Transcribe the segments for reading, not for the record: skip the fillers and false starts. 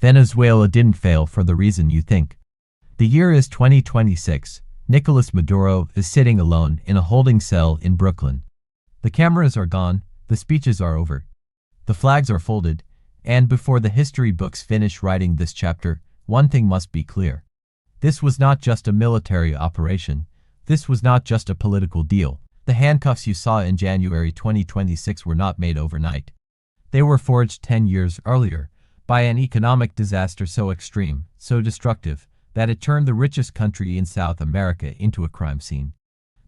Venezuela didn't fail for the reason you think. The year is 2026. Nicolas Maduro is sitting alone in a holding cell in Brooklyn. The cameras are gone, the speeches are over. The flags are folded, and before the history books finish writing this chapter, one thing must be clear. This was not just a military operation. This was not just a political deal. The handcuffs you saw in January 2026 were not made overnight. They were forged 10 years earlier by an economic disaster so extreme, so destructive, that it turned the richest country in South America into a crime scene.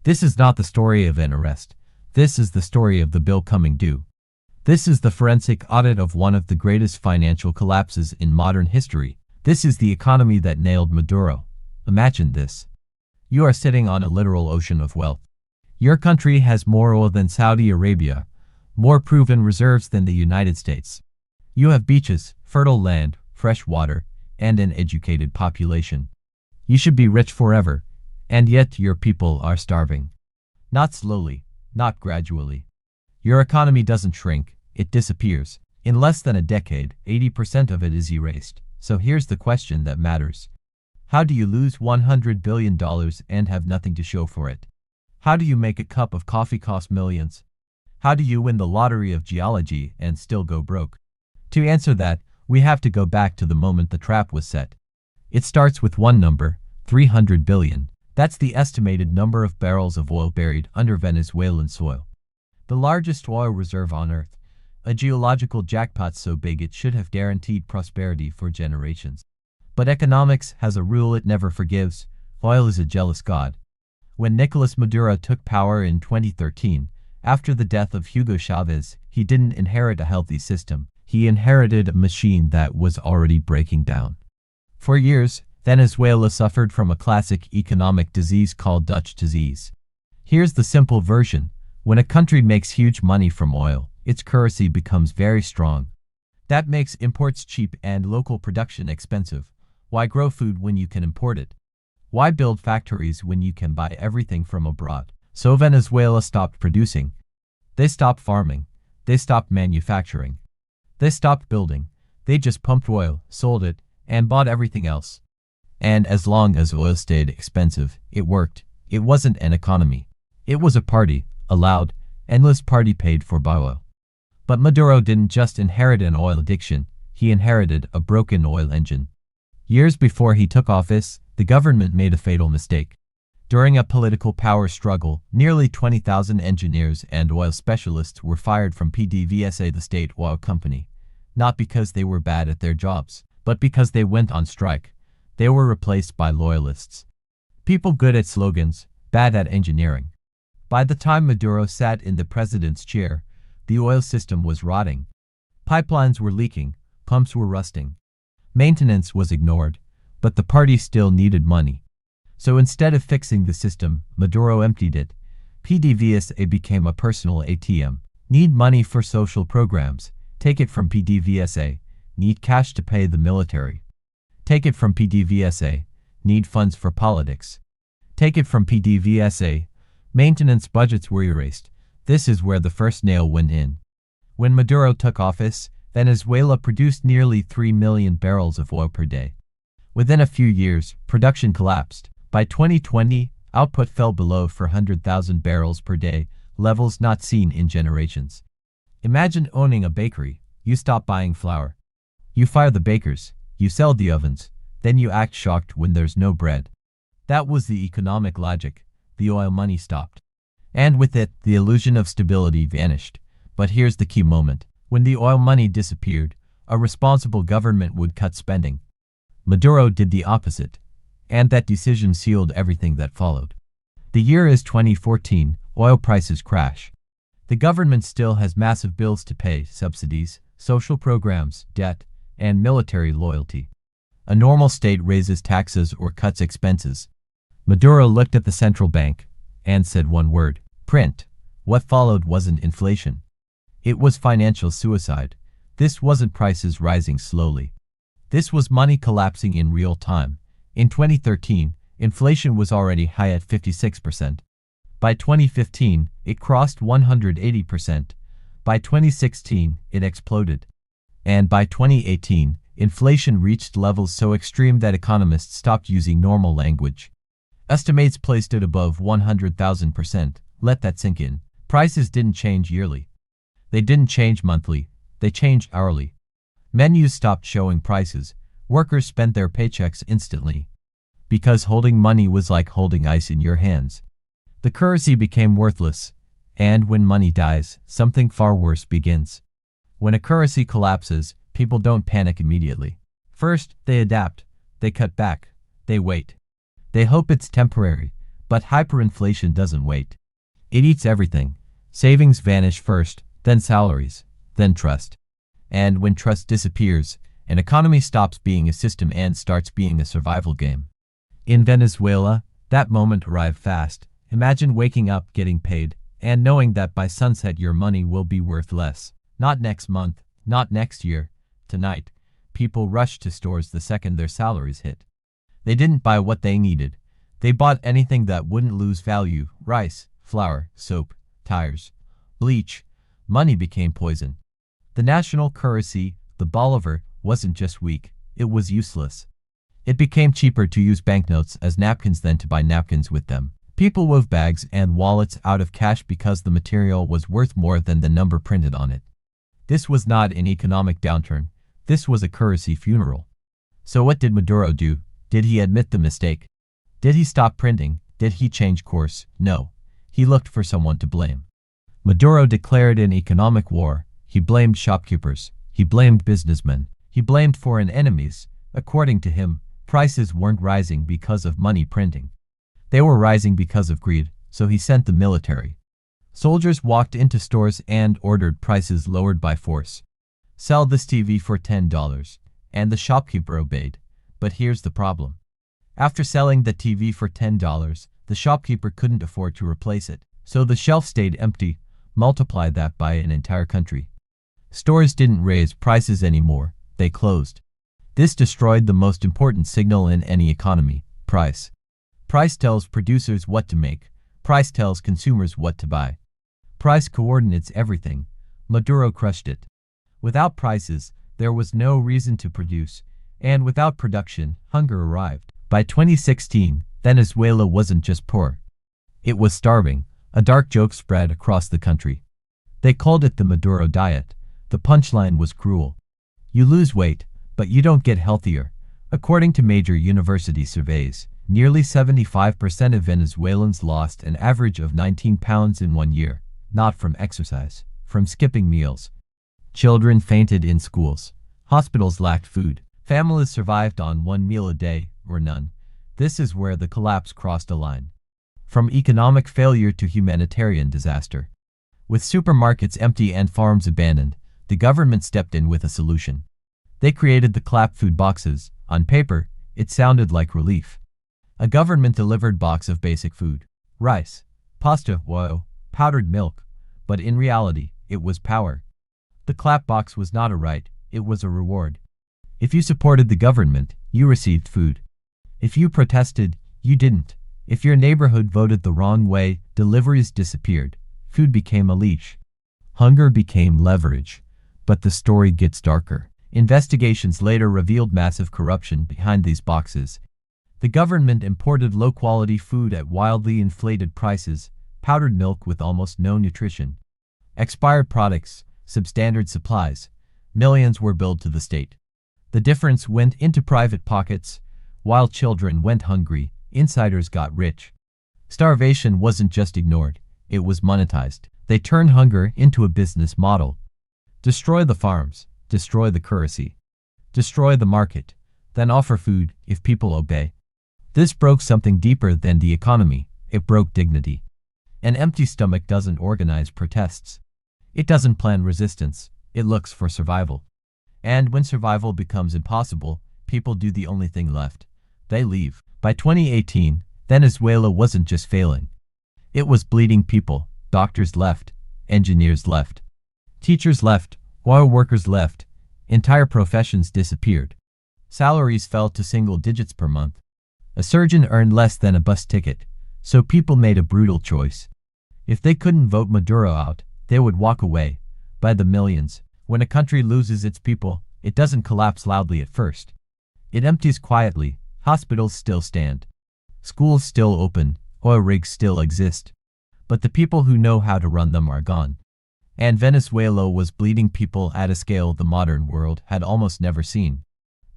This is not the story of an arrest. This is the story of the bill coming due. This is the forensic audit of one of the greatest financial collapses in modern history. This is the economy that nailed Maduro. Imagine this. You are sitting on a literal ocean of wealth. Your country has more oil than Saudi Arabia, more proven reserves than the United States. You have beaches, fertile land, fresh water, and an educated population. You should be rich forever, and yet your people are starving. Not slowly, not gradually. Your economy doesn't shrink, it disappears. In less than a decade, 80% of it is erased. So here's the question that matters. How do you lose $100 billion and have nothing to show for it? How do you make a cup of coffee cost millions? How do you win the lottery of geology and still go broke? To answer that, we have to go back to the moment the trap was set. It starts with one number, 300 billion. That's the estimated number of barrels of oil buried under Venezuelan soil. The largest oil reserve on Earth. A geological jackpot so big it should have guaranteed prosperity for generations. But economics has a rule it never forgives. Oil is a jealous god. When Nicolas Maduro took power in 2013, after the death of Hugo Chavez, he didn't inherit a healthy system. He inherited a machine that was already breaking down. For years, Venezuela suffered from a classic economic disease called Dutch disease. Here's the simple version. When a country makes huge money from oil, its currency becomes very strong. That makes imports cheap and local production expensive. Why grow food when you can import it? Why build factories when you can buy everything from abroad? So Venezuela stopped producing. They stopped farming. They stopped manufacturing. They stopped building. They just pumped oil, sold it, and bought everything else. And as long as oil stayed expensive, it worked. It wasn't an economy. It was a party, a loud, endless party paid for by oil. But Maduro didn't just inherit an oil addiction, he inherited a broken oil engine. Years before he took office, the government made a fatal mistake. During a political power struggle, nearly 20,000 engineers and oil specialists were fired from PDVSA, the state oil company. Not because they were bad at their jobs, but because they went on strike. They were replaced by loyalists. People good at slogans, bad at engineering. By the time Maduro sat in the president's chair, the oil system was rotting. Pipelines were leaking, pumps were rusting. Maintenance was ignored, but the party still needed money. So instead of fixing the system, Maduro emptied it. PDVSA became a personal ATM. Need money for social programs. Take it from PDVSA. Need cash to pay the military. Take it from PDVSA. Need funds for politics. Take it from PDVSA. Maintenance budgets were erased. This is where the first nail went in. When Maduro took office, Venezuela produced nearly 3 million barrels of oil per day. Within a few years, production collapsed. By 2020, output fell below 400,000 barrels per day, levels not seen in generations. Imagine owning a bakery. You stop buying flour. You fire the bakers. You sell the ovens. Then you act shocked when there's no bread. That was the economic logic. The oil money stopped. And with it, the illusion of stability vanished. But here's the key moment. When the oil money disappeared, a responsible government would cut spending. Maduro did the opposite. And that decision sealed everything that followed. The year is 2014, oil prices crash. The government still has massive bills to pay, subsidies, social programs, debt, and military loyalty. A normal state raises taxes or cuts expenses. Maduro looked at the central bank and said one word, print. What followed wasn't inflation. It was financial suicide. This wasn't prices rising slowly. This was money collapsing in real time. In 2013, inflation was already high at 56%. By 2015, it crossed 180%. By 2016, it exploded. And by 2018, Inflation reached levels so extreme that economists stopped using normal language. Estimates placed it above 100,000%. Let that sink in. Prices didn't change yearly. They didn't change monthly. They changed hourly. Menus stopped showing prices. Workers spent their paychecks instantly. Because holding money was like holding ice in your hands. The currency became worthless. And when money dies, something far worse begins. When a currency collapses, people don't panic immediately. First, they adapt. They cut back. They wait. They hope it's temporary. But hyperinflation doesn't wait. It eats everything. Savings vanish first, then salaries, then trust. And when trust disappears, an economy stops being a system and starts being a survival game. In Venezuela, that moment arrived fast. Imagine waking up, getting paid, and knowing that by sunset your money will be worth less. Not next month, not next year. Tonight, people rushed to stores the second their salaries hit. They didn't buy what they needed. They bought anything that wouldn't lose value: rice, flour, soap, tires, bleach. Money became poison. The national currency, the bolivar, wasn't just weak, it was useless. It became cheaper to use banknotes as napkins than to buy napkins with them. People wove bags and wallets out of cash because the material was worth more than the number printed on it. This was not an economic downturn. This was a currency funeral. So what did Maduro do? Did he admit the mistake? Did he stop printing? Did he change course? No. He looked for someone to blame. Maduro declared an economic war. He blamed shopkeepers. He blamed businessmen. He blamed foreign enemies. According to him, prices weren't rising because of money printing. They were rising because of greed, so he sent the military. Soldiers walked into stores and ordered prices lowered by force. Sell this TV for $10, and the shopkeeper obeyed. But here's the problem. After selling the TV for $10, the shopkeeper couldn't afford to replace it, so the shelf stayed empty. Multiply that by an entire country. Stores didn't raise prices anymore, they closed. This destroyed the most important signal in any economy: price. Price tells producers what to make. Price tells consumers what to buy. Price coordinates everything. Maduro crushed it. Without prices, there was no reason to produce, and without production, hunger arrived. By 2016, Venezuela wasn't just poor. It was starving. A dark joke spread across the country. They called it the Maduro diet. The punchline was cruel. You lose weight, but you don't get healthier. According to major university surveys, nearly 75% of Venezuelans lost an average of 19 pounds in 1 year, not from exercise, from skipping meals. Children fainted in schools. Hospitals lacked food. Families survived on one meal a day, or none. This is where the collapse crossed a line. From economic failure to humanitarian disaster. With supermarkets empty and farms abandoned, the government stepped in with a solution. They created the clap food boxes. On paper, it sounded like relief. A government-delivered box of basic food: rice, pasta, oil, powdered milk. But in reality, it was power. The clap box was not a right, it was a reward. If you supported the government, you received food. If you protested, you didn't. If your neighborhood voted the wrong way, deliveries disappeared. Food became a leash. Hunger became leverage. But the story gets darker. Investigations later revealed massive corruption behind these boxes. The government imported low-quality food at wildly inflated prices, powdered milk with almost no nutrition, expired products, substandard supplies. Millions were billed to the state. The difference went into private pockets. While children went hungry, insiders got rich. Starvation wasn't just ignored, it was monetized. They turned hunger into a business model. Destroy the farms, destroy the currency, destroy the market, then offer food if people obey. This broke something deeper than the economy. It broke dignity. An empty stomach doesn't organize protests. It doesn't plan resistance. It looks for survival. And when survival becomes impossible, people do the only thing left. They leave. By 2018, Venezuela wasn't just failing. It was bleeding people. Doctors left. Engineers left. Teachers left. Oil workers left. Entire professions disappeared. Salaries fell to single digits per month. A surgeon earned less than a bus ticket, so people made a brutal choice. If they couldn't vote Maduro out, they would walk away. By the millions. When a country loses its people, It doesn't collapse loudly at first. It empties quietly. Hospitals still stand. Schools still open. Oil rigs still exist. But the people who know how to run them are gone. And Venezuela was bleeding people at a scale the modern world had almost never seen.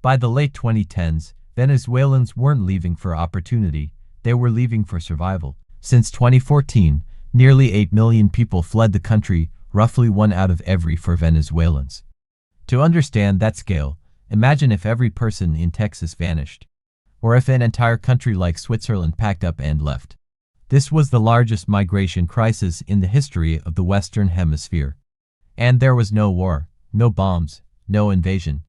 By the late 2010s, Venezuelans weren't leaving for opportunity, they were leaving for survival. Since 2014, nearly 8 million people fled the country, roughly 1 out of every 4 Venezuelans. To understand that scale, imagine if every person in Texas vanished. Or if an entire country like Switzerland packed up and left. This was the largest migration crisis in the history of the Western Hemisphere. And there was no war, no bombs, no invasion.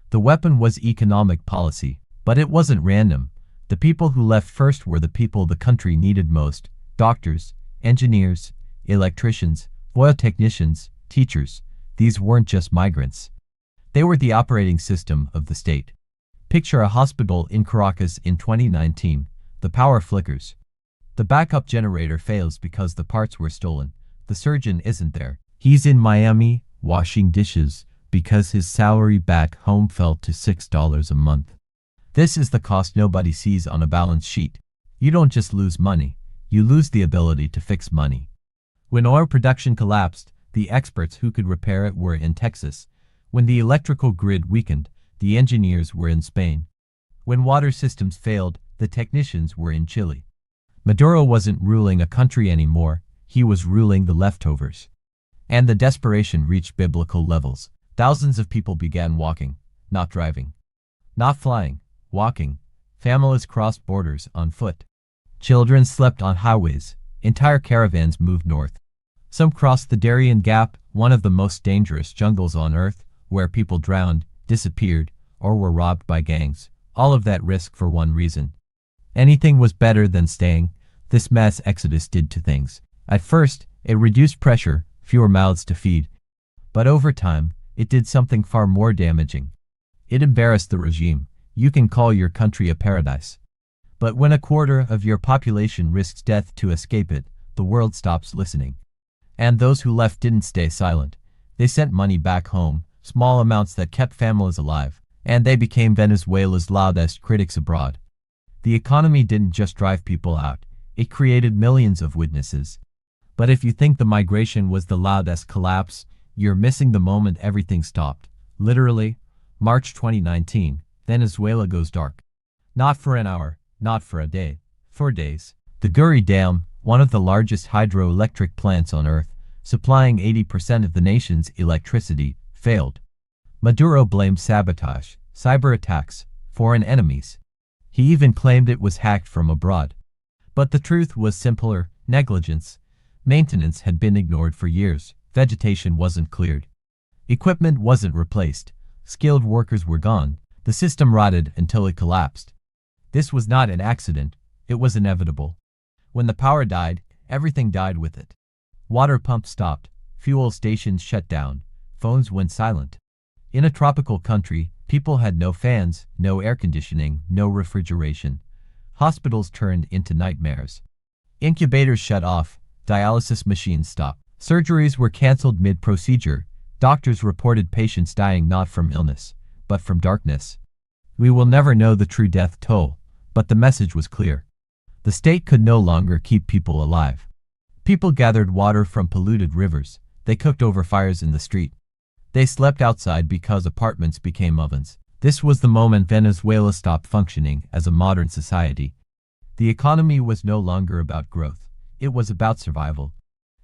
The weapon was economic policy, but it wasn't random. The people who left first were the people the country needed most: doctors, engineers, electricians, oil technicians, teachers. These weren't just migrants. They were the operating system of the state. Picture a hospital in Caracas in 2019. The power flickers. The backup generator fails because the parts were stolen. The surgeon isn't there. He's in Miami, washing dishes, because his salary back home fell to $6 a month. This is the cost nobody sees on a balance sheet. You don't just lose money, you lose the ability to fix money. When oil production collapsed, the experts who could repair it were in Texas. When the electrical grid weakened, the engineers were in Spain. When water systems failed, the technicians were in Chile. Maduro wasn't ruling a country anymore, he was ruling the leftovers. And the desperation reached biblical levels. Thousands of people began walking, not driving, not flying, walking. Families crossed borders on foot. Children slept on highways. Entire caravans moved north. Some crossed the Darien Gap, one of the most dangerous jungles on Earth, where people drowned, disappeared, or were robbed by gangs. All of that risk for one reason. Anything was better than staying. This mass exodus did 2 things. At first, it reduced pressure, fewer mouths to feed. But over time, it did something far more damaging. It embarrassed the regime. You can call your country a paradise. But when a quarter of your population risks death to escape it, the world stops listening. And those who left didn't stay silent. They sent money back home, small amounts that kept families alive, and they became Venezuela's loudest critics abroad. The economy didn't just drive people out, it created millions of witnesses. But if you think the migration was the loudest collapse, you're missing the moment everything stopped. Literally, March 2019, Venezuela goes dark. Not for an hour, not for a day, for days. The Guri Dam, one of the largest hydroelectric plants on Earth, supplying 80% of the nation's electricity, failed. Maduro blamed sabotage, cyber attacks, foreign enemies. He even claimed it was hacked from abroad. But the truth was simpler: negligence. Maintenance had been ignored for years. Vegetation wasn't cleared. Equipment wasn't replaced. Skilled workers were gone. The system rotted until it collapsed. This was not an accident. It was inevitable. When the power died, everything died with it. Water pumps stopped. Fuel stations shut down. Phones went silent. In a tropical country, people had no fans, no air conditioning, no refrigeration. Hospitals turned into nightmares. Incubators shut off. Dialysis machines stopped. Surgeries were canceled mid-procedure. Doctors reported patients dying not from illness, but from darkness. We will never know the true death toll, but the message was clear. The state could no longer keep people alive. People gathered water from polluted rivers. They cooked over fires in the street. They slept outside because apartments became ovens. This was the moment Venezuela stopped functioning as a modern society. The economy was no longer about growth. It was about survival.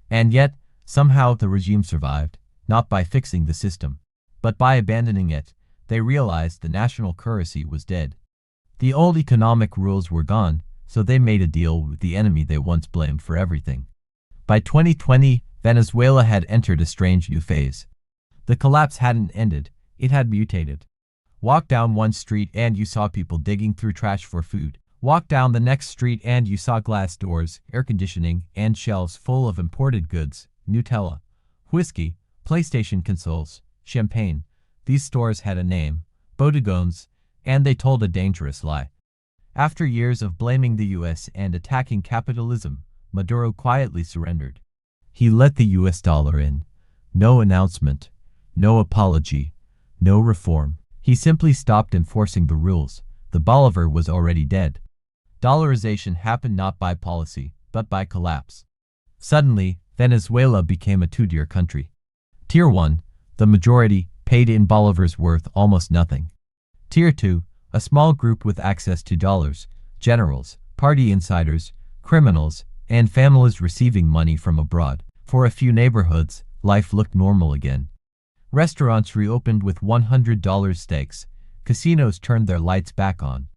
And yet, somehow the regime survived, not by fixing the system, but by abandoning it. They realized the national currency was dead. The old economic rules were gone, so they made a deal with the enemy they once blamed for everything. By 2020, Venezuela had entered a strange new phase. The collapse hadn't ended, it had mutated. Walk down one street and you saw people digging through trash for food. Walk down the next street and you saw glass doors, air conditioning, and shelves full of imported goods: Nutella, whiskey, PlayStation consoles, champagne. These stores had a name: bodegones, and they told a dangerous lie. After years of blaming the US and attacking capitalism, Maduro quietly surrendered. He let the US dollar in. No announcement, no apology, no reform. He simply stopped enforcing the rules. The Bolivar was already dead. Dollarization happened not by policy, but by collapse. Suddenly, Venezuela became a two-tier country. Tier 1, the majority, paid in bolivars worth almost nothing. Tier 2, a small group with access to dollars, generals, party insiders, criminals, and families receiving money from abroad. For a few neighborhoods, life looked normal again. Restaurants reopened with $100 steaks. Casinos turned their lights back on.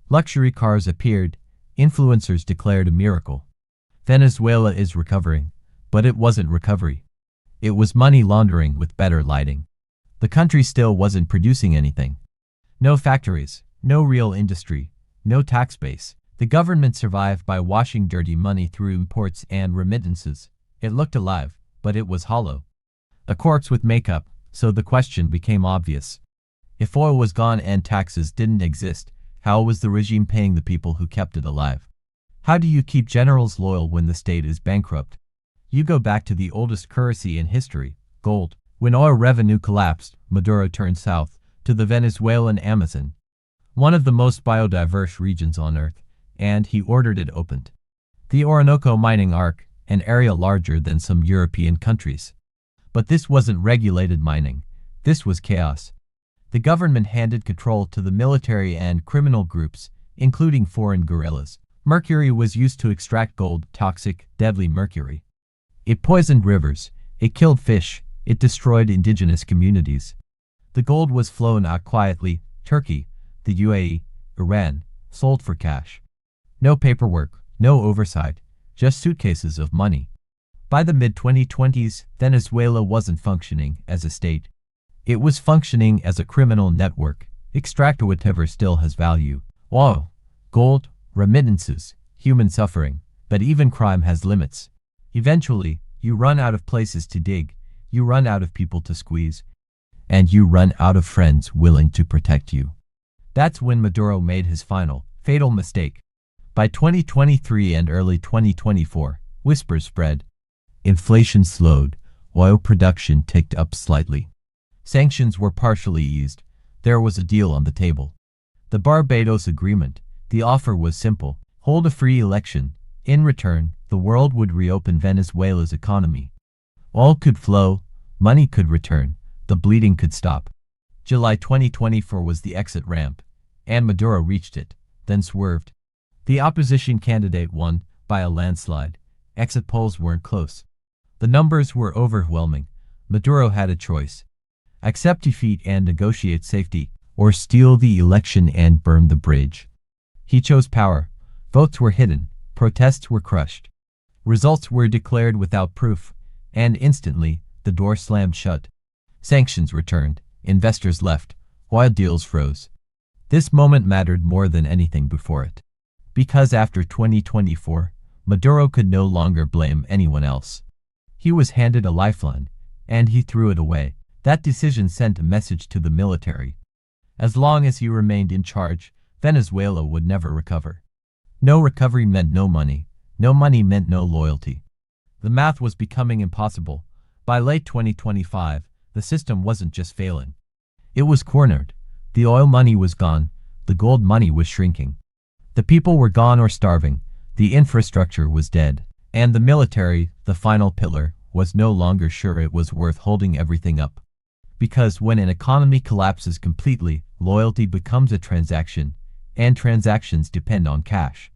Luxury cars appeared. Influencers declared a miracle. Venezuela is recovering, but it wasn't recovery. It was money laundering with better lighting. The country still wasn't producing anything. No factories, no real industry, no tax base. The government survived by washing dirty money through imports and remittances. It looked alive, but it was hollow. A corpse with makeup, so the question became obvious. If oil was gone and taxes didn't exist, how was the regime paying the people who kept it alive? How do you keep generals loyal when the state is bankrupt? You go back to the oldest currency in history, gold. When oil revenue collapsed, Maduro turned south, to the Venezuelan Amazon, one of the most biodiverse regions on Earth, and he ordered it opened. The Orinoco mining arc, an area larger than some European countries. But this wasn't regulated mining. This was chaos. The government handed control to the military and criminal groups, including foreign guerrillas. Mercury was used to extract gold, toxic, deadly mercury. It poisoned rivers. It killed fish. It destroyed indigenous communities. The gold was flown out quietly. Turkey, the UAE, Iran, sold for cash. No paperwork, no oversight, just suitcases of money. By the mid-2020s, Venezuela wasn't functioning as a state. It was functioning as a criminal network. Extract whatever still has value. Oil, gold, remittances, human suffering. But even crime has limits. Eventually, you run out of places to dig, you run out of people to squeeze, and you run out of friends willing to protect you. That's when Maduro made his final, fatal mistake. By 2023 and early 2024, whispers spread. Inflation slowed, oil production ticked up slightly. Sanctions were partially eased. There was a deal on the table. The Barbados Agreement. The offer was simple. Hold a free election. In return, the world would reopen Venezuela's economy. Oil could flow, money could return, the bleeding could stop. July 2024 was the exit ramp, and Maduro reached it, then swerved. The opposition candidate won by a landslide. Exit polls weren't close. The numbers were overwhelming. Maduro had a choice. Accept defeat and negotiate safety, or steal the election and burn the bridge. He chose power. Votes were hidden. Protests were crushed. Results were declared without proof, and instantly, the door slammed shut. Sanctions returned. Investors left. Oil deals froze. This moment mattered more than anything before it. Because after 2024, Maduro could no longer blame anyone else. He was handed a lifeline, and he threw it away. That decision sent a message to the military. As long as he remained in charge, Venezuela would never recover. No recovery meant no money. No money meant no loyalty. The math was becoming impossible. By late 2025, the system wasn't just failing. It was cornered. The oil money was gone. The gold money was shrinking. The people were gone or starving. The infrastructure was dead. And the military, the final pillar, was no longer sure it was worth holding everything up. Because when an economy collapses completely, loyalty becomes a transaction, and transactions depend on cash.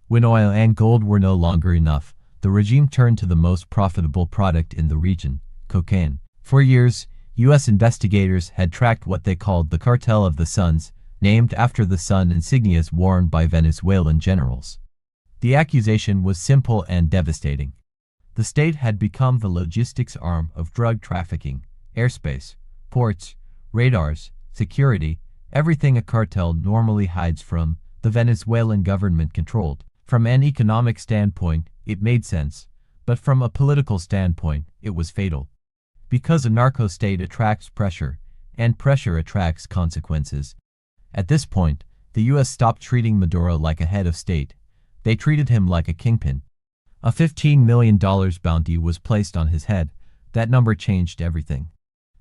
When oil and gold were no longer enough, the regime turned to the most profitable product in the region, cocaine. For years, U.S. investigators had tracked what they called the Cartel of the Suns, named after the sun insignias worn by Venezuelan generals. The accusation was simple and devastating. The state had become the logistics arm of drug trafficking, airspace, ports, radars, security, everything a cartel normally hides from, the Venezuelan government controlled. From an economic standpoint, it made sense, but from a political standpoint, it was fatal. Because a narco-state attracts pressure, and pressure attracts consequences. At this point, the U.S. stopped treating Maduro like a head of state. They treated him like a kingpin. A $15 million bounty was placed on his head. That number changed everything.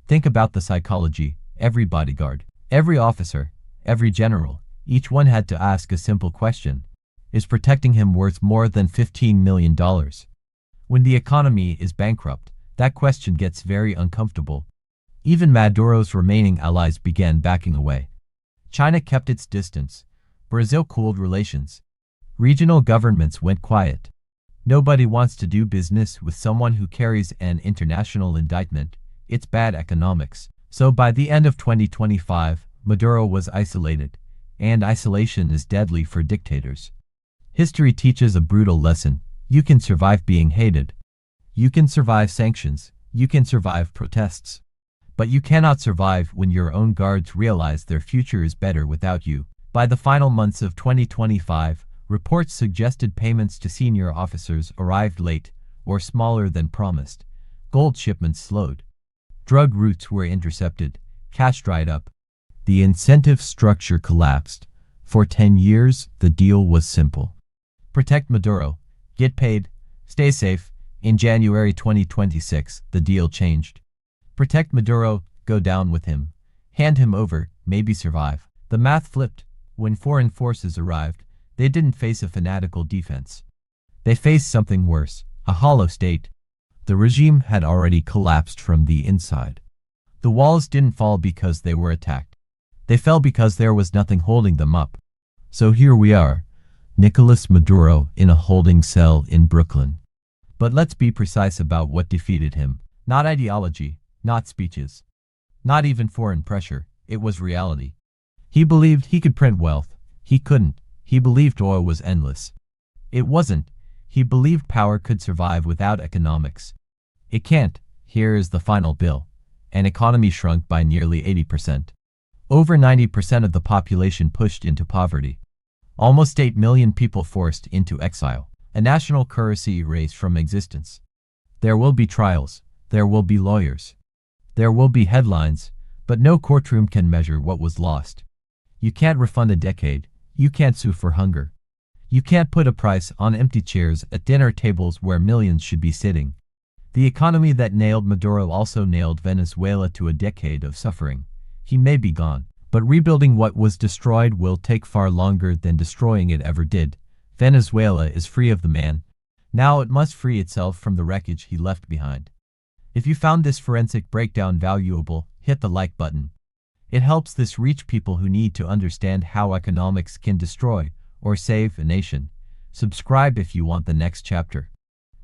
Think about the psychology. every bodyguard, every officer, every general, each one had to ask a simple question. Is protecting him worth more than $15 million? When the economy is bankrupt, that question gets very uncomfortable. Even Maduro's remaining allies began backing away. China kept its distance. Brazil cooled relations. Regional governments went quiet. Nobody wants to do business with someone who carries an international indictment. It's bad economics. So by the end of 2025, Maduro was isolated. And isolation is deadly for dictators. History teaches a brutal lesson. You can survive being hated. You can survive sanctions. You can survive protests. But you cannot survive when your own guards realize their future is better without you. By the final months of 2025, reports suggested payments to senior officers arrived late or smaller than promised. Gold shipments slowed. Drug routes were intercepted. Cash dried up. The incentive structure collapsed. For 10 years, the deal was simple. Protect Maduro. Get paid. Stay safe. In January 2026, the deal changed. Protect Maduro, go down with him. Hand him over, maybe survive. The math flipped. When foreign forces arrived, they didn't face a fanatical defense. They faced something worse, a hollow state. The regime had already collapsed from the inside. The walls didn't fall because they were attacked. They fell because there was nothing holding them up. So here we are, Nicolas Maduro in a holding cell in Brooklyn. But let's be precise about what defeated him. Not ideology, not speeches, not even foreign pressure, it was reality. He believed he could print wealth. He couldn't. He believed oil was endless. It wasn't. He believed power could survive without economics. It can't. Here is the final bill. An economy shrunk by nearly 80%. Over 90% of the population pushed into poverty. Almost 8 million people forced into exile. A national currency erased from existence. There will be trials. There will be lawyers. There will be headlines, but no courtroom can measure what was lost. You can't refund a decade. You can't sue for hunger. You can't put a price on empty chairs at dinner tables where millions should be sitting. The economy that nailed Maduro also nailed Venezuela to a decade of suffering. He may be gone, but rebuilding what was destroyed will take far longer than destroying it ever did. Venezuela is free of the man. Now it must free itself from the wreckage he left behind. If you found this forensic breakdown valuable, hit the like button. It helps this reach people who need to understand how economics can destroy or save a nation. Subscribe if you want the next chapter.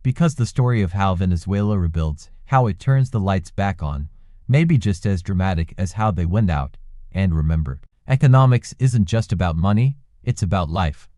Because the story of how Venezuela rebuilds, how it turns the lights back on, may be just as dramatic as how they went out. And remember, economics isn't just about money, it's about life.